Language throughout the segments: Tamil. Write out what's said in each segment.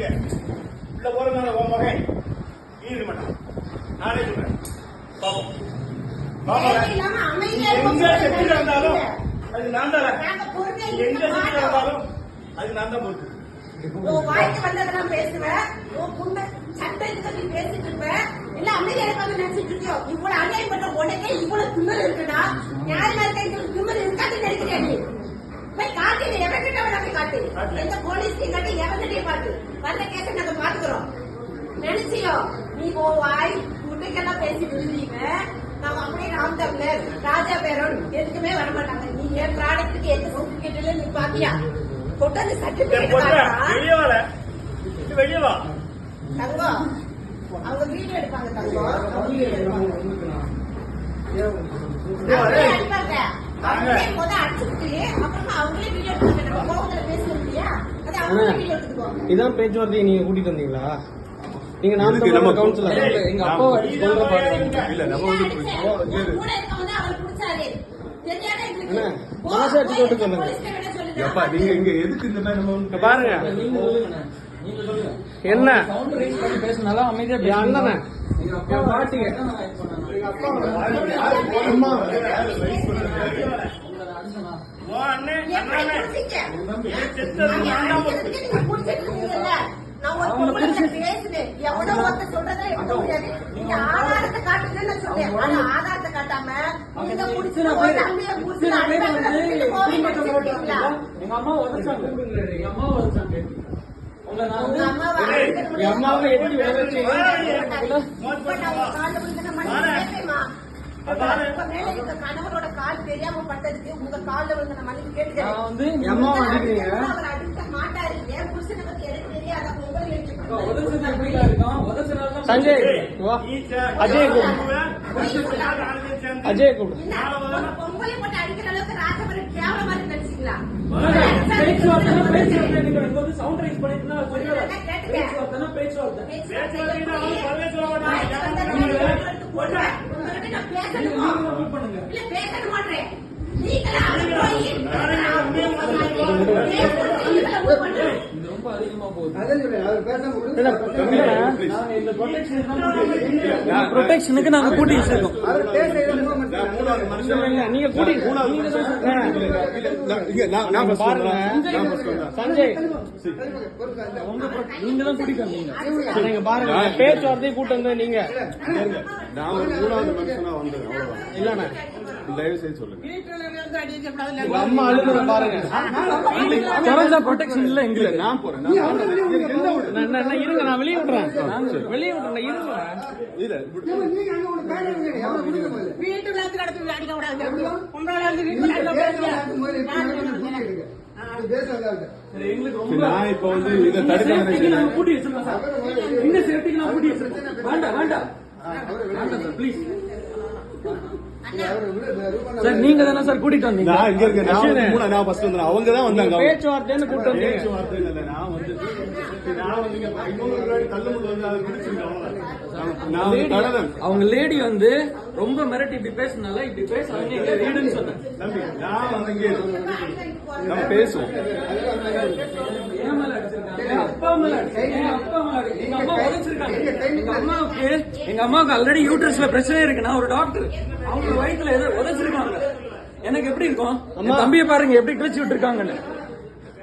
பாத்துக்க. உள்ள போறதுனால உன் மகன் ஈடு மாட்டான். நானே சொல்றேன். பாப்போம். எங்க செத்து இருந்தாலும் அது நான் தான். எங்க செத்து இருந்தாலும் அது நான் தான் பொறுப்பு. வாய்க்கு வந்ததெல்லாம் பேசுவேன். சட்டத்துக்கு பேசிட்டு இருப்பேன். இல்ல அமைதியா இருக்காங்க நினைச்சிட்டு இருக்கோம். இவ்வளவு அநியாயம் பண்ண உடனே இவ்வளவு திமிர் இருக்குன்னா நியாயமா இருக்க திமிர் இருக்காதுன்னு நினைக்கிறேன். நீ போய் காட்டு, எவன்கிட்ட போய் காட்டு, எந்த போலீஸ்லையும் காட்டு, எவன்கிட்டயும் காட்டு. வந்த கேஸை நாங்க பாத்துக்கிறோம். நினைச்சியோ நீ வாய் முட்டைக்கெல்லாம் பேசிட்டு இருந்தீங்க. நாங்க அப்படியே ராம் தமிழர், ராஜா பேரோடு எதுக்குமே வரமாட்டாங்க. நீ என் ப்ராடக்ட்டுக்கு எந்த சர்டிபிகேட்ல நீ பாத்தியா? கொட்டாந்து சர்டிபிகேட் வெளியே வா தங்கம். அவங்க வீடியோ எடுப்பாங்க தங்கம். இதான் பேச்சுவார்த்தை. நீங்க கூட்டிட்டு வந்தீங்களா? நீங்க நம்ம கவுன்சிலர் எங்க அப்பா மனசாட்சி போட்டு சொல்லுங்க. நீங்க இங்க எதுக்கு இந்த மாதிரி பாருங்க என்ன பேசினாலும் அமைதியா அண்ணன பாட்டிங்க ஆதாரத்தை காட்டுன்னு சொன்னேன். ஆதாரத்தை காட்டாம எங்க அம்மா உதச்சாங்க. எங்க அம்மா உதச்சாங்க. கணவரோட கால் தெரியாம பட்டதுக்கு உங்க காலில் விழுந்த மன்னிப்பு கேட்டுக்கிறேன். மாட்டாரு. என் புருஷனை பத்தி எனக்கு தெரியாத சஞ்சய் அஜய் அஜய் பொங்கலை போட்டு அடிக்கிற அளவுக்கு ராஜபுரம் கேவலமா நினைச்சீங்களா? பேச மாட்டேன். ரொம்ப அதிகமா போகுது. ப்ரொடெக்ஷனுக்கு நாங்க கூட்டி வச்சிருக்கோம். நீங்க கூட்டி பாருங்க சஞ்சய், நீங்க தான் கூட்டிட்டு வந்தீங்க. நீங்க பாருங்க பேச்சுவார்த்தையை கூட்டு வந்த நீங்க. நான் ஒரு மூணாவது மனுஷனா வந்தேன். இல்லண்ணா தயவு செய்து சொல்லுங்க. அம்மா அழுகுற பாருங்க. ப்ரொடெக்ஷன் இல்ல எங்க. நான் போறேன். இருங்க, நான் வெளியே விடுறேன். வெளியே விடுறேன். இருங்க. வீட்டுல அடிக்க கூடாது. நான் இப்ப வந்து இதை தடுக்க கூட்டி வச்சிருக்கேன். இந்த சேஃப்டிக்கு நான் கூட்டி வச்சிருக்கேன். வேண்டாம் வேண்டாம் ப்ளீஸ் சார். நீங்க தானே சார் கூட்டிட்டு வந்தீங்க? நான் இங்க இருக்கேன். நான் ஃபர்ஸ்ட் வந்தேன். அவங்க தான் வந்தாங்க. பேச்சுவார்த்தைன்னு கூட்டு வந்தீங்க. பேச்சுவார்த்தை இல்ல. நான் வந்து அவங்க லேடி வந்து ரொம்ப மிரட்டி இப்படி பேசினால இப்படி பேசுறாங்க. எங்க வீடுன்னு சொன்னேன். நான் வந்து இங்கே நம்ம பேசுவோம். எங்க அம்மாவுக்கு ஆல்ரெடி யூட்ரஸ்ல பிரச்சனை இருக்கு. நான் ஒரு டாக்டர். அவங்க வயிற்றுல ஏதோ உதச்சிருக்காங்க. எனக்கு எப்படி இருக்கும்? தம்பியை பாருங்க எப்படி கிழிச்சு விட்டுருக்காங்கன்னு.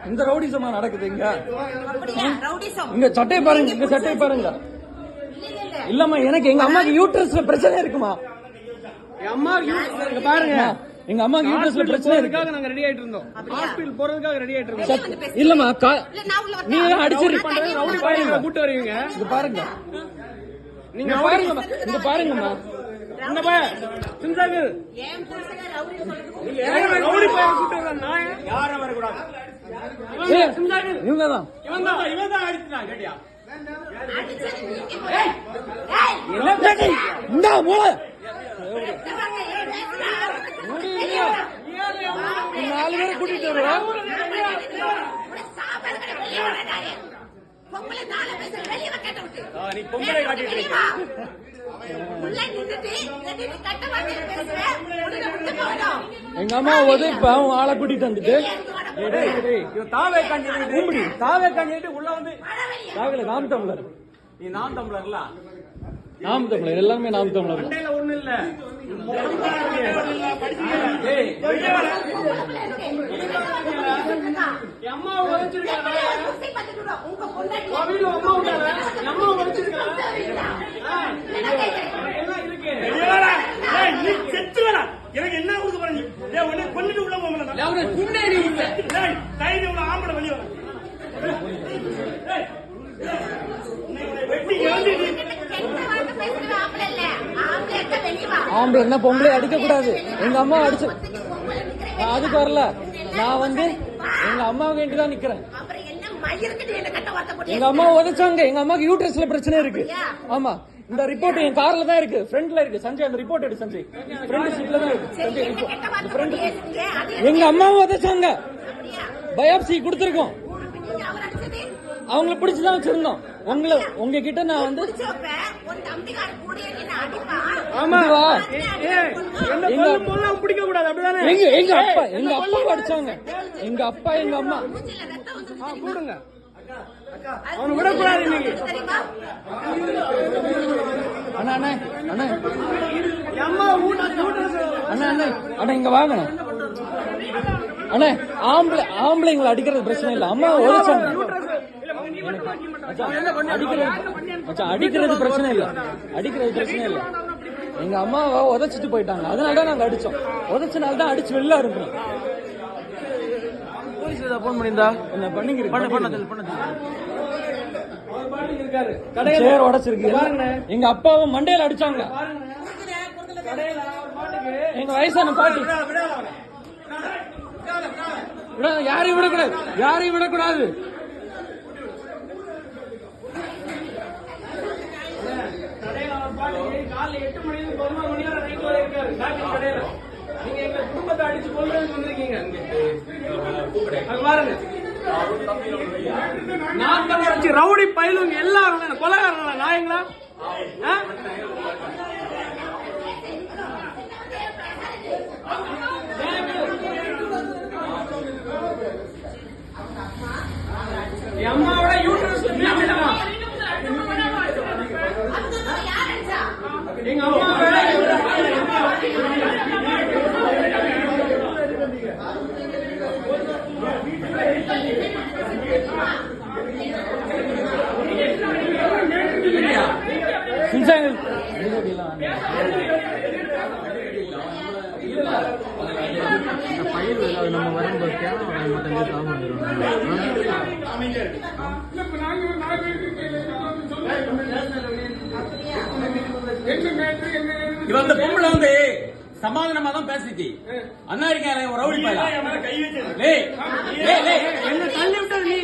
இந்த ரவுடிசமா நடக்குது இங்க. இங்க சட்டையை பாருங்க. இங்க சட்டையை பாருங்க. இல்லம்மா, எனக்கு எங்க அம்மாக்கு யூட்ரஸ்ல பிரச்சனை இருக்குமா? எங்க அம்மா பாருங்க. எங்க அம்மாக்கு யூட்ரஸ்ல பிரச்சனை இருக்காக நாங்க ரெடி ஆயிட்டு இருந்தோம். ஹாஸ்பிடல் போறதுக்காக ரெடி ஆயிட்டு இருந்தோம். இல்லம்மா, நீங்க அடிச்சு ரவுடி பாருங்க கூட்டு வருவீங்க. இங்க பாருங்க. நீங்க பாருங்கம்மா. இங்க பாருங்கம்மா. இந்த பையன் சிந்தாகு ரவுடி பையன் கூட்டு வர. நான் யாரும் வரக்கூடாது. இவங்கதான் இவன் தான் அடிச்சுட்டான். கேட்டியா? இந்த மூல 4 பேரை கூட்டிட்டு வருவோம். நீ பொம்பளை காட்டிட்டு உள்ள நின்னுட்டு நீ கட்ட வார்த்தையில பேசுற உடனே விட்டு போகணும். எங்க அம்மா இப்ப அவன் ஆளை கூட்டிட்டு வந்துட்டு தாவே கண்டிட்டு உள்ள வந்து நாம் தமிழர் நீ நாம் தமிழர்ல எல்லாமே நாம் தமிழர் ஒண்ணு இல்ல அம்மா உழைச்சிருக்காங்க எனக்கு என்ன கொடுக்க போறீங்க கொண்டுட்டு உள்ள போகல ஆம்பளை வெளியே ஆம்பளை என்ன பொம்பளை அடிக்க கூடாது. எங்க அம்மா அடிச்சு அதுக்கு வரல. நான் வந்து எங்க அம்மா வேண்டி தான் நிக்கிறேன். எங்க அம்மா உதைச்சாங்க. எங்க அம்மாக்கு யூட்ரஸ்ல பிரச்சனை இருக்கு. ஆமா, இந்த ரிப்போர்ட் என் கார்ல தான் இருக்கு, ஃப்ரண்ட்ல இருக்கு. சஞ்சய் அந்த ரிப்போர்ட் எடு சஞ்சய், ஃப்ரண்ட் சீட்ல தான் இருக்கு சஞ்சய். எங்க அம்மா உதைச்சாங்க, பயாப்சி கொடுத்துருக்கோம். அவங்கள பிடிச்சுதான் வச்சிருந்தோம். உங்ககிட்ட நான் வந்து பிடிக்க கூடாது அப்படிதானே. எங்க அப்பா அடிச்சாங்க. எங்க அப்பா எங்க அம்மா கூடுங்க, அவனை விடக்கூடாது இன்னைக்கு. அண்ணா அண்ணா அண்ணா அண்ணா அண்ணா அண்ணா இங்க வாங்க அண்ணா. ஆம்பளைங்களை அடிக்கிறது பிரச்சனை இல்ல. அம்மா உழைச்சாங்க. அடிக்கிறது பிரச்சனை இல்ல, எங்க அம்மாவை உதைச்சிட்டு போயிட்டாங்க. அதனாலதான் நாங்க அடிச்சோம். உதைச்சனால்தான் அடிச்சு வெளில இருக்கோம். போலீஸ்ல போன் பண்ணிருந்தா என்ன பண்ணீங்க? சேர் உடைச்சிருக்கு. எங்க அப்பாவை மண்டையில அடிச்சாங்க. எங்க வயசான பாட்டி யாரையும் விடக்கூடாது. காலைல 8 மணில 11 மணி வரை நைட் வரை இருக்காரு டாக்டர் கடையில. நீங்க எங்க குடும்பத்தை அடிச்சு கொல்றதுக்கு வந்திருக்கீங்க. பாருங்க, நான் தான் அடிச்சு ரவுடி பயிலுங்க எல்லாரும் கொலைகாரங்களா நாயங்களா? அம்மாவோட யூட்ரஸ் எங்க அம்மா பயிர் நம்ம வரும்போது இவன் அந்த பொம்பளை வந்து சமாதானமா தான் பேசிச்சு. அண்ணா இருக்காரு ரவுடி பையன் என்ன தள்ளி விட்டது நீ,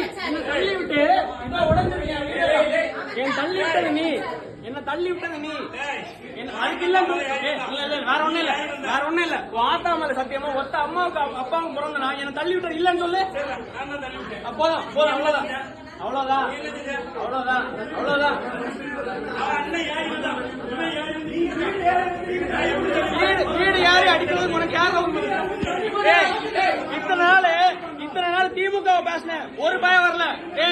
என்ன தள்ளி விட்டது நீ அதுக்கு இல்ல. வேற ஒண்ணும் இல்ல ஆத்தா மேல சத்தியமா ஒத்த அம்மாவுக்கு அப்பாவுக்கு பிறந்தனா என்ன தள்ளி விட்டது இல்லன்னு சொல்லு. போதும் அவ்வளவுதான். வீடு யாரு அடிக்கிறது உனக்கு யாரு? இத்தனை நாள் திமுக பேசினேன், ஒரு பயம் வரல.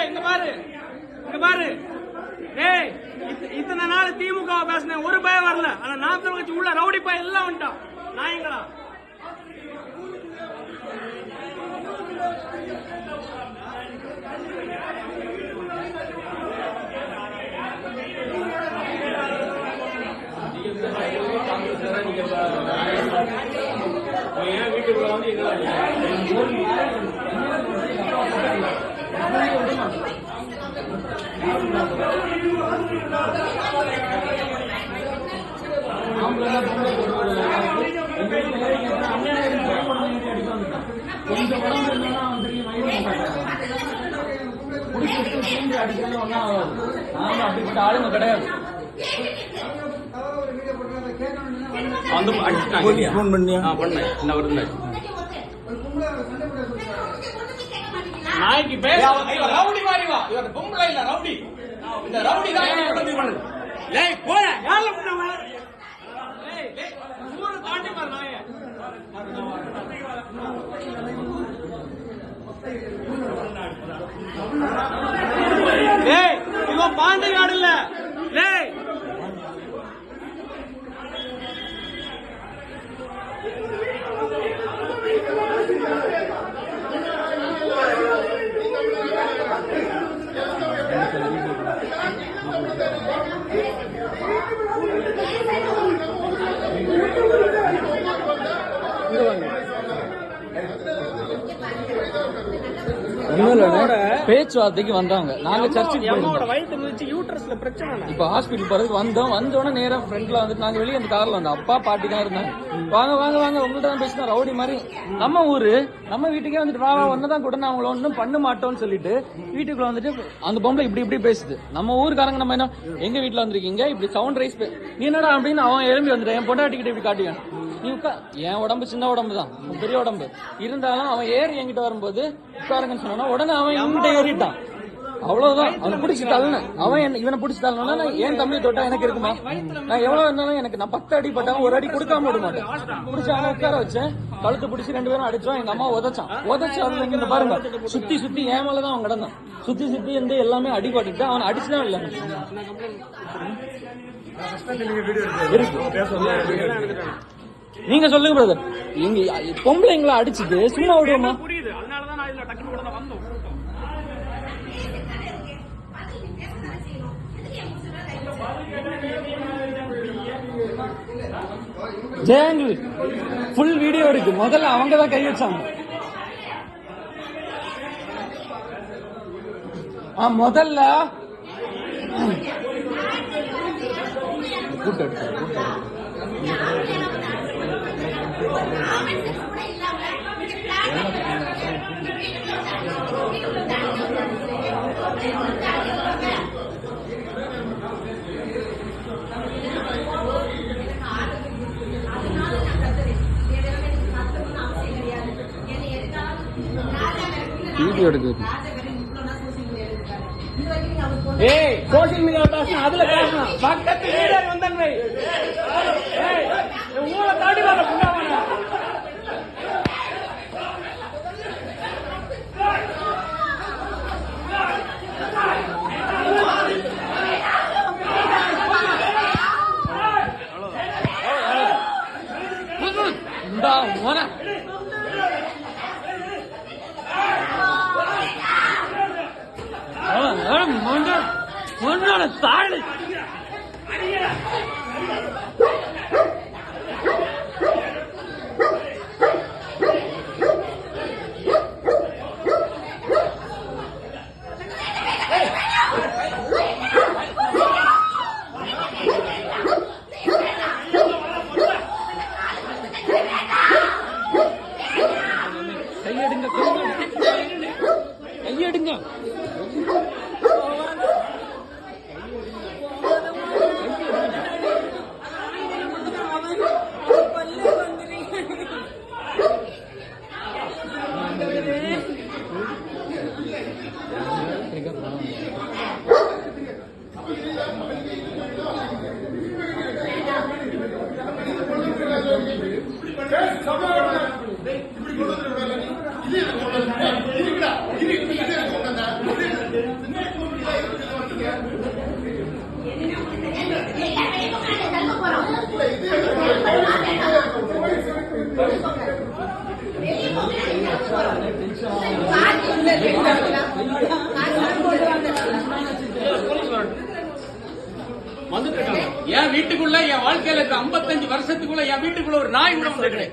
இங்க பாரு இத்தனை நாள் திமுக பேசினேன், ஒரு பயம் வரல. ஆனா நாத்தம் வச்சு உள்ள ரவுடி பயம் எல்லாம் வந்துட்டான் நாயங்களா. வீட்டுக்குள்ள வந்து அப்படிப்பட்ட ஆளுங்க கிடையாது. நாய்க்கு பேச ரவுடி மாறி வா. இவர் பொம்பளை இல்ல, ரவுடி. இந்த ரவுடி தான் ஏய் போற யாருல பண்ண வேலை? ஏய், ஏய், ஊரை தாண்டி பாரு நாயே. ஏய், இவன் பாண்டிகாடு இல்ல. ஏய், பேச்சுவார்த்தைக்கு வந்தாங்க. நாங்க சர்ச்சுக்கு அம்மாவோட போயிருந்தோம். வயிற்று மிதிச்சு யூட்ரஸ்ல பிரச்சனை. இப்ப ஹாஸ்பிட்டல் போறதுக்கு வந்தோடனே நேரா ஃப்ரெண்ட்ல வந்துட்டு நாங்க வெளியே அந்த கார்ல வந்தோம். அப்பா பாட்டி தான் இருந்தாங்க. வாங்க வாங்க வாங்க உங்கள்ட்ட தான் பேசினா ரவுடி மாதிரி. நம்ம ஊரு நம்ம வீட்டுக்கே வந்துட்டு வா ஒன்னதான் கூட நான் அவங்கள ஒன்னும் பண்ண மாட்டோம்னு சொல்லிட்டு வீட்டுக்குள்ள வந்துட்டு அந்த பொம்பளை இப்படி பேசுது. நம்ம ஊருக்காரங்க நம்ம என்ன எங்க வீட்டுல வந்திருக்கீங்க இப்படி சவுண்ட் ரைஸ் நீ என்னடா அப்படின்னு அவன் எழும்பி வந்துட்டேன். என் பொண்டாட்டிக்கிட்ட இப்படி காட்டியான். நீ என் உடம்பு சின்ன உடம்பு தான், பெரிய உடம்பு இருந்தாலும் அவன் ஏறி என்கிட்ட வரும்போது உட்காருங்கன்னு சொன்னா உடனே அவன் என்கிட்ட ஏறிட்டான். அவ்வளவுதான். அவனை பிடிச்சி தள்ளன. அவன் இவனை பிடிச்சி தள்ளனா என் தம்பியை தொட்டா எனக்கு இருக்குமா? நான் எவ்வளவு இருந்தாலும் எனக்கு நான் 10 அடி பட்டாலும் ஒரு அடி கொடுக்காம விட மாட்டேன். பிடிச்சி அவனை உட்கார வச்சேன். கழுத்து பிடிச்சி 2 பேரும் அடிச்சோம். எங்க அம்மா உதச்சான். அதுல இங்க பாருங்க சுத்தி ஏன் மேலதான் அவன் கிடந்தான். சுத்தி இருந்து எல்லாமே அடிபட்டு அவன் அடிச்சுதான் இல்ல. நீங்க சொல்லுங்க பிரதர். இங்க பொம்பளைங்களை அடிச்சுட்டு சும்மா விடுவோமா? புரியுது. அதனாலதான் நான் இதுல டக்குனு கூட வந்தோம். ஜெயங்கிள் ஃபுல் வீடியோ இருக்கு. முதல்ல அவங்க தான் கை வச்சாங்க. முதல்ல வீடியோ எடுக்குது. ஏய், சோசியல் மீடியா பேசணும், அதுல பேசணும். பக்கத்து லீடர் வந்தன்மை. ஏய், ஊரை தாண்டி வர புண்ணாவான. தாழ் கையெடுங்க. என் வீட்டுக்குள்ள என் வாழ்க்கையில இருக்க 55 வருஷத்துக்குள்ள என் வீட்டுக்குள்ள ஒரு நாய் கூட வந்திருக்கு.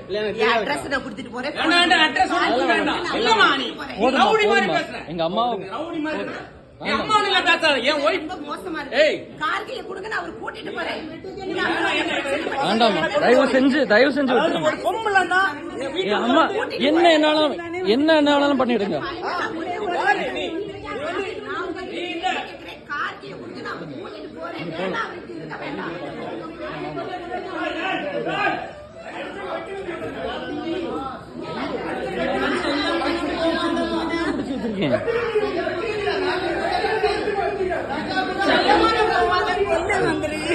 எங்க அம்மா ரவுடி மாதிரி என் அம்மா இல்ல பேசாத. என் ஒய்ஃப் ஏய் வேண்டாமா, தயவு செஞ்சு ஒரு பொம்பளைன்னா என் அம்மா என்ன என்னாலும் பண்ணிடுங்க.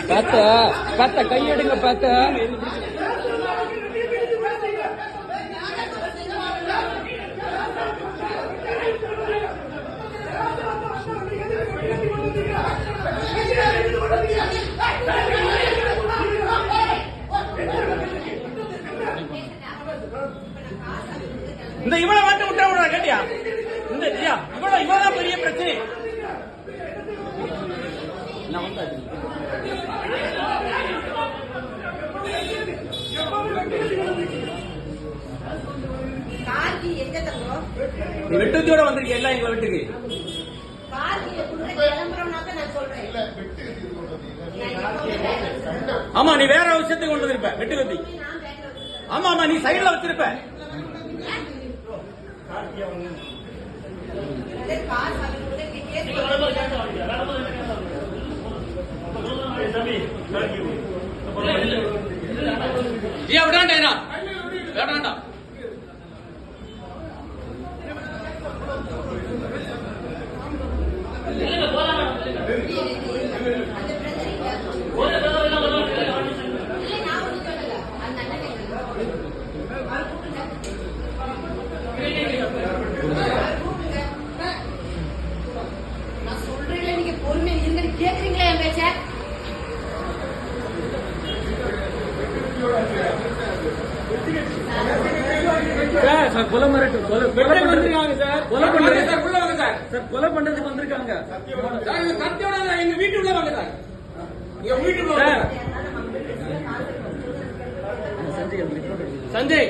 பேத்த கையெடுங்க பேத்த. இந்த இவ்வளவு வாட்டு விட்டா விடுறா கேட்டியா? இந்த இவ்வளவு பெரிய பிரச்சனை. கார்கி எங்க தங்கம்? நீ வெட்டுத்தியோட வந்திருக்க எல்லாம் எங்க வீட்டுக்கு. கார்கிய குடுற கிளம்புறோம்னாக்க நான் சொல்றேன். ஆமா நீ வேற விஷயத்துக்கு கொண்டு வந்திருப்ப வெட்டு கத்தி. ஆமா ஆமா நீ சைடுல வச்சிருப்ப. அதே கார் சாப்பிட்டு கேஸ் ஜியா விடாண்டா வேண்டாண்டா. நான் சொல்றேன், நீங்க பொறுமையா இருங்க. கேக்குறீங்களா என் பேச்ச? சார் கொலை மிரட்டு கொலை வந்திருக்காங்க சார். கொலை பண்றது சார் உள்ள வாங்க சார். சார் கொலை பண்றதுக்கு வந்திருக்காங்க. சார் இவங்க கத்தியோட எங்க வீட்டுக்குள்ள வாங்க சார். எங்க வீட்டுக்குள்ள வாங்க. சஞ்சய்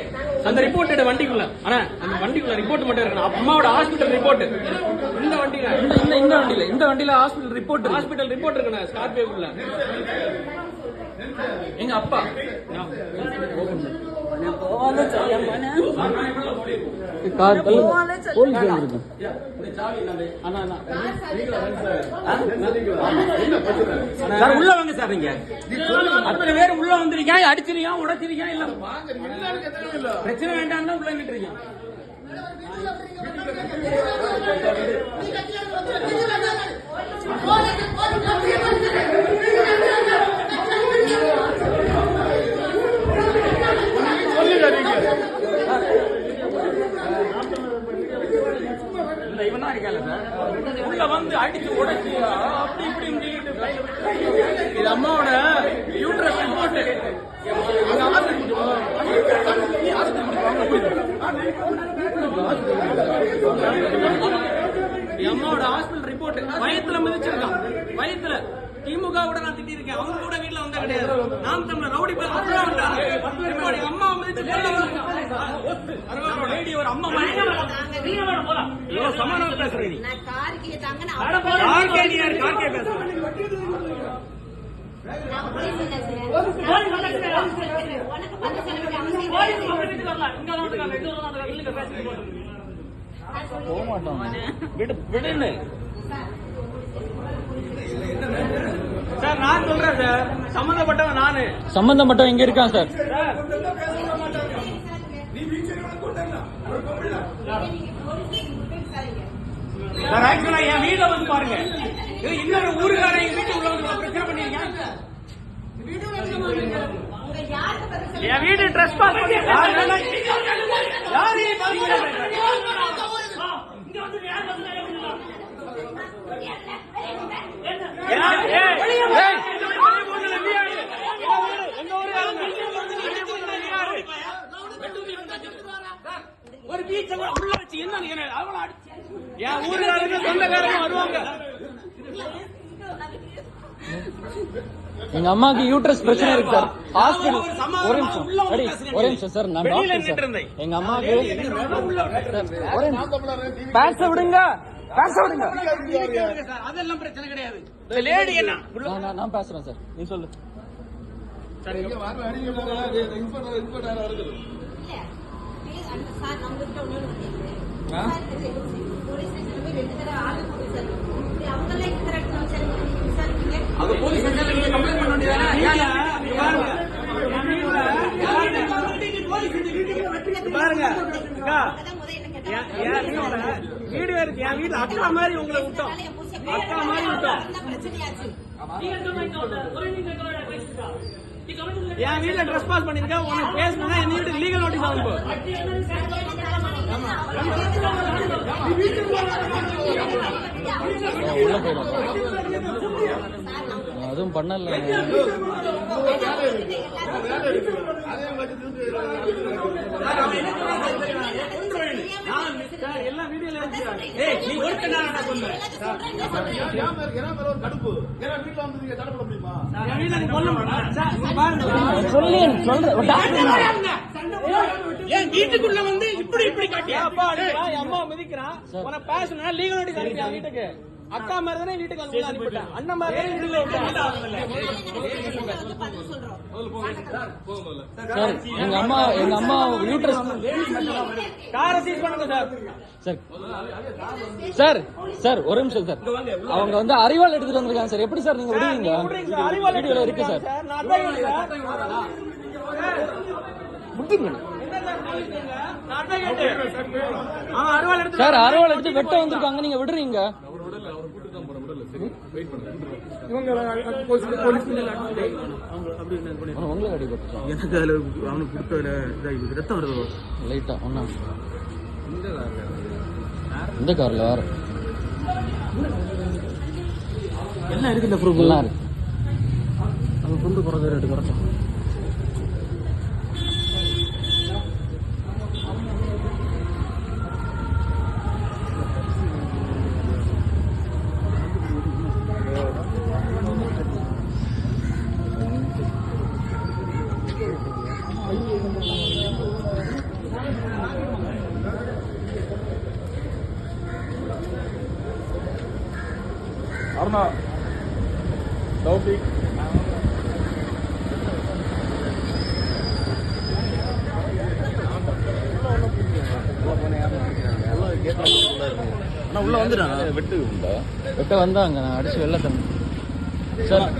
அந்த ரிப்போர்ட் வண்டிக்குள்ள ஆனா அந்த வண்டிக்குள்ள ரிப்போர்ட் மட்டும் இருக்கணும். அம்மாவோட ஹாஸ்பிட்டல் ரிப்போர்ட் இந்த வண்டியில இந்த வண்டியில ஹாஸ்பிட்டல் ரிப்போர்ட் இருக்கணும். ஸ்கார்பியோக்குள்ள எங்க அப்பா சார் உள்ள வாங்க சார். நீங்க அத்தனை பேர் உள்ள வந்திருக்கீங்க. அடிச்சிருக்கீங்க உடைச்சிருக்கீங்க இல்ல பிரச்சனை வேண்டாம் தான் உள்ள நின்றுருக்கீங்க. இல்ல இவனா இருக்கல சார். உள்ள வந்து அடிச்சு உடைச்சு அப்படி இப்படி இது அம்மாவோட யூட்ரஸ் ரிப்போர்ட். அம்மாவோட ஹாஸ்பிட்டல் ரிப்போர்ட். வயத்துல மிதிச்சிருக்கான். வயத்துல திமுக கூட நான் திட்டிருக்கேன். அவங்க கூட வீட்டுல வந்தா கிடையாது. நாம் தமிழர் ரவுடி பேர் அம்மா மிதிச்சு ஒரு அம்மா சமாதானம் பேசுறேன். நீ நான் கார்கிய தாங்க நான் கார்கே பேசுறேன். உனக்கு பத்து விடுன்னு சார் நான் சொல்றேன் சார். சம்பந்தப்பட்டவன் நானு. சம்பந்தப்பட்டவன் எங்க இருக்கான் சார்? சார் ஆக்சுவலா என் வீட்டுல வந்து பாருங்க. இன்னொரு ஊருக்கார எங்க வீட்டு உள்ள வந்து பிரச்சனை பண்ணிருக்கேன். என் வீடு ட்ரெஸ் பாஸ் பண்ணி ஒரு பீச்ச உள்ள வச்சு என்ன அவ்வளவு அடிச்சு என் ஊருக்காரங்க சொந்தக்காரங்க வருவாங்க. எங்க அம்மாக்கு யூட்ரஸ் பிரச்சனை இருக்கு சார். ஹாஸ்பிடல் ஒரு நிமிஷம் சார். நான் டாக்டர் சார். எங்க அம்மாக்கு பேச விடுங்க. அதெல்லாம் பிரச்சனை கிடையாது. லேடி என்ன நான் பேசுறேன் சார். நீ சொல்லு. பாருங்க வீடு இருக்கு. என் வீட்டுல அக்கா மாதிரி உங்களை விட்டோம். அக்கா மாதிரி பிரச்சனையாச்சு. என் வீட்டுல ட்ரெஸ் பாஸ் பண்ணிருக்க உனக்கு பேசுனா என் வீட்டுக்கு லீகல் நோட்டீஸ் ஆகும் இப்போ. உள்ள போயிடும். அதுவும் பண்ணல. எல்லாம் வீடியோல இருக்கு. நீ ஒருத்தர் நான் சொல்லுவேன் என் வீட்டுல நீ கொல்ல மாட்டேன் சார். நீ பாருங்க ஏன் வீட்டுக்குள்ள வந்து இப்படி காட்டியா அப்பா அடிக்கிறான், என் அம்மா மிதிக்கிறான். உனக்கு பேசணும்னா லீகல் நோட்டீஸ் அனுப்பியா வீட்டுக்கு. அக்கா மாதிரி தானே வீட்டுக்கு அனுப்பி அனுப்பிட்டேன். அண்ணன் மாதிரி தானே வீட்டுல விட்டேன். சார் எங்க அம்மா யூட்ரஸ் காரை சீஸ் பண்ணுங்க சார். சார் சார் ஒரு நிமிஷம் சார். அவங்க வந்து அறிவாள் எடுத்துட்டு வந்திருக்காங்க சார். எப்படி சார் நீங்க விடுவீங்க? வீடியோல இருக்கு சார். சார் அறுவாள் எடுத்து வெட்ட வந்திருக்காங்க, நீங்க விடுறீங்க? உங்களை அடிபட்டுச்சான் எனக்கு அதுல அவனுக்கு கொடுத்ததுல ரத்தம் வருது லைட்டா. ஒன்னா இந்த கார்ல வேற எல்லாம் இருக்கு. இந்த ப்ரூஃப் எல்லாம் இருக்கு. அவன் கொண்டு போறது ரேட்டு குறைச்சோம். அருணா தௌபிக் உள்ள வந்துட்டாங்க. வெட்டு வெட்ட வந்தாங்க, நான் அடிச்சு வெளில தந்தேன் சார்.